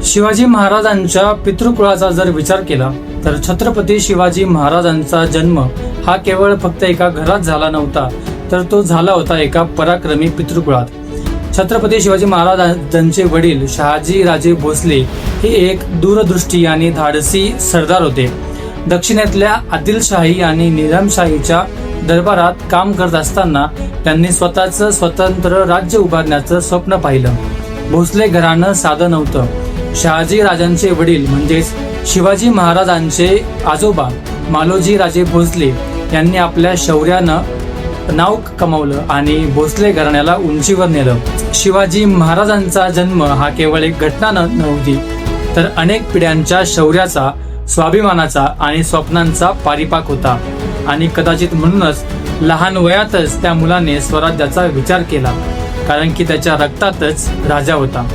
शिवाजी महाराजांच्या पितृकुळाचा जर विचार केला तर छत्रपती शिवाजी महाराजांचा जन्म हा केवळ फक्त एका घरात झाला नव्हता, तर तो झाला होता एका पराक्रमी पितृकुळात. छत्रपती शिवाजी महाराजांचे वडील शहाजी राजे भोसले हे एक दूरदृष्टी आणि धाडसी सरदार होते. दक्षिणेतल्या आदिलशाही आणि निजामशाहीच्या दरबारात काम करत असताना त्यांनी स्वतःचं स्वतंत्र राज्य उभारण्याचं स्वप्न पाहिलं. भोसले घराणं साधं नव्हतं. शहाजी राजांचे वडील म्हणजेच शिवाजी महाराजांचे आजोबा मालोजी राजे भोसले यांनी आपल्या शौर्यानं नाव कमावलं आणि भोसले घराण्याला उंचीवर नेलं. शिवाजी महाराजांचा जन्म हा केवळ एक घटना नव्हती, तर अनेक पिढ्यांच्या शौर्याचा, स्वाभिमानाचा आणि स्वप्नांचा परिपाक होता. आणि कदाचित म्हणूनच लहान वयातच त्या मुलाने स्वराज्याचा विचार केला, कारण की त्याच्या रक्तातच राजा होता.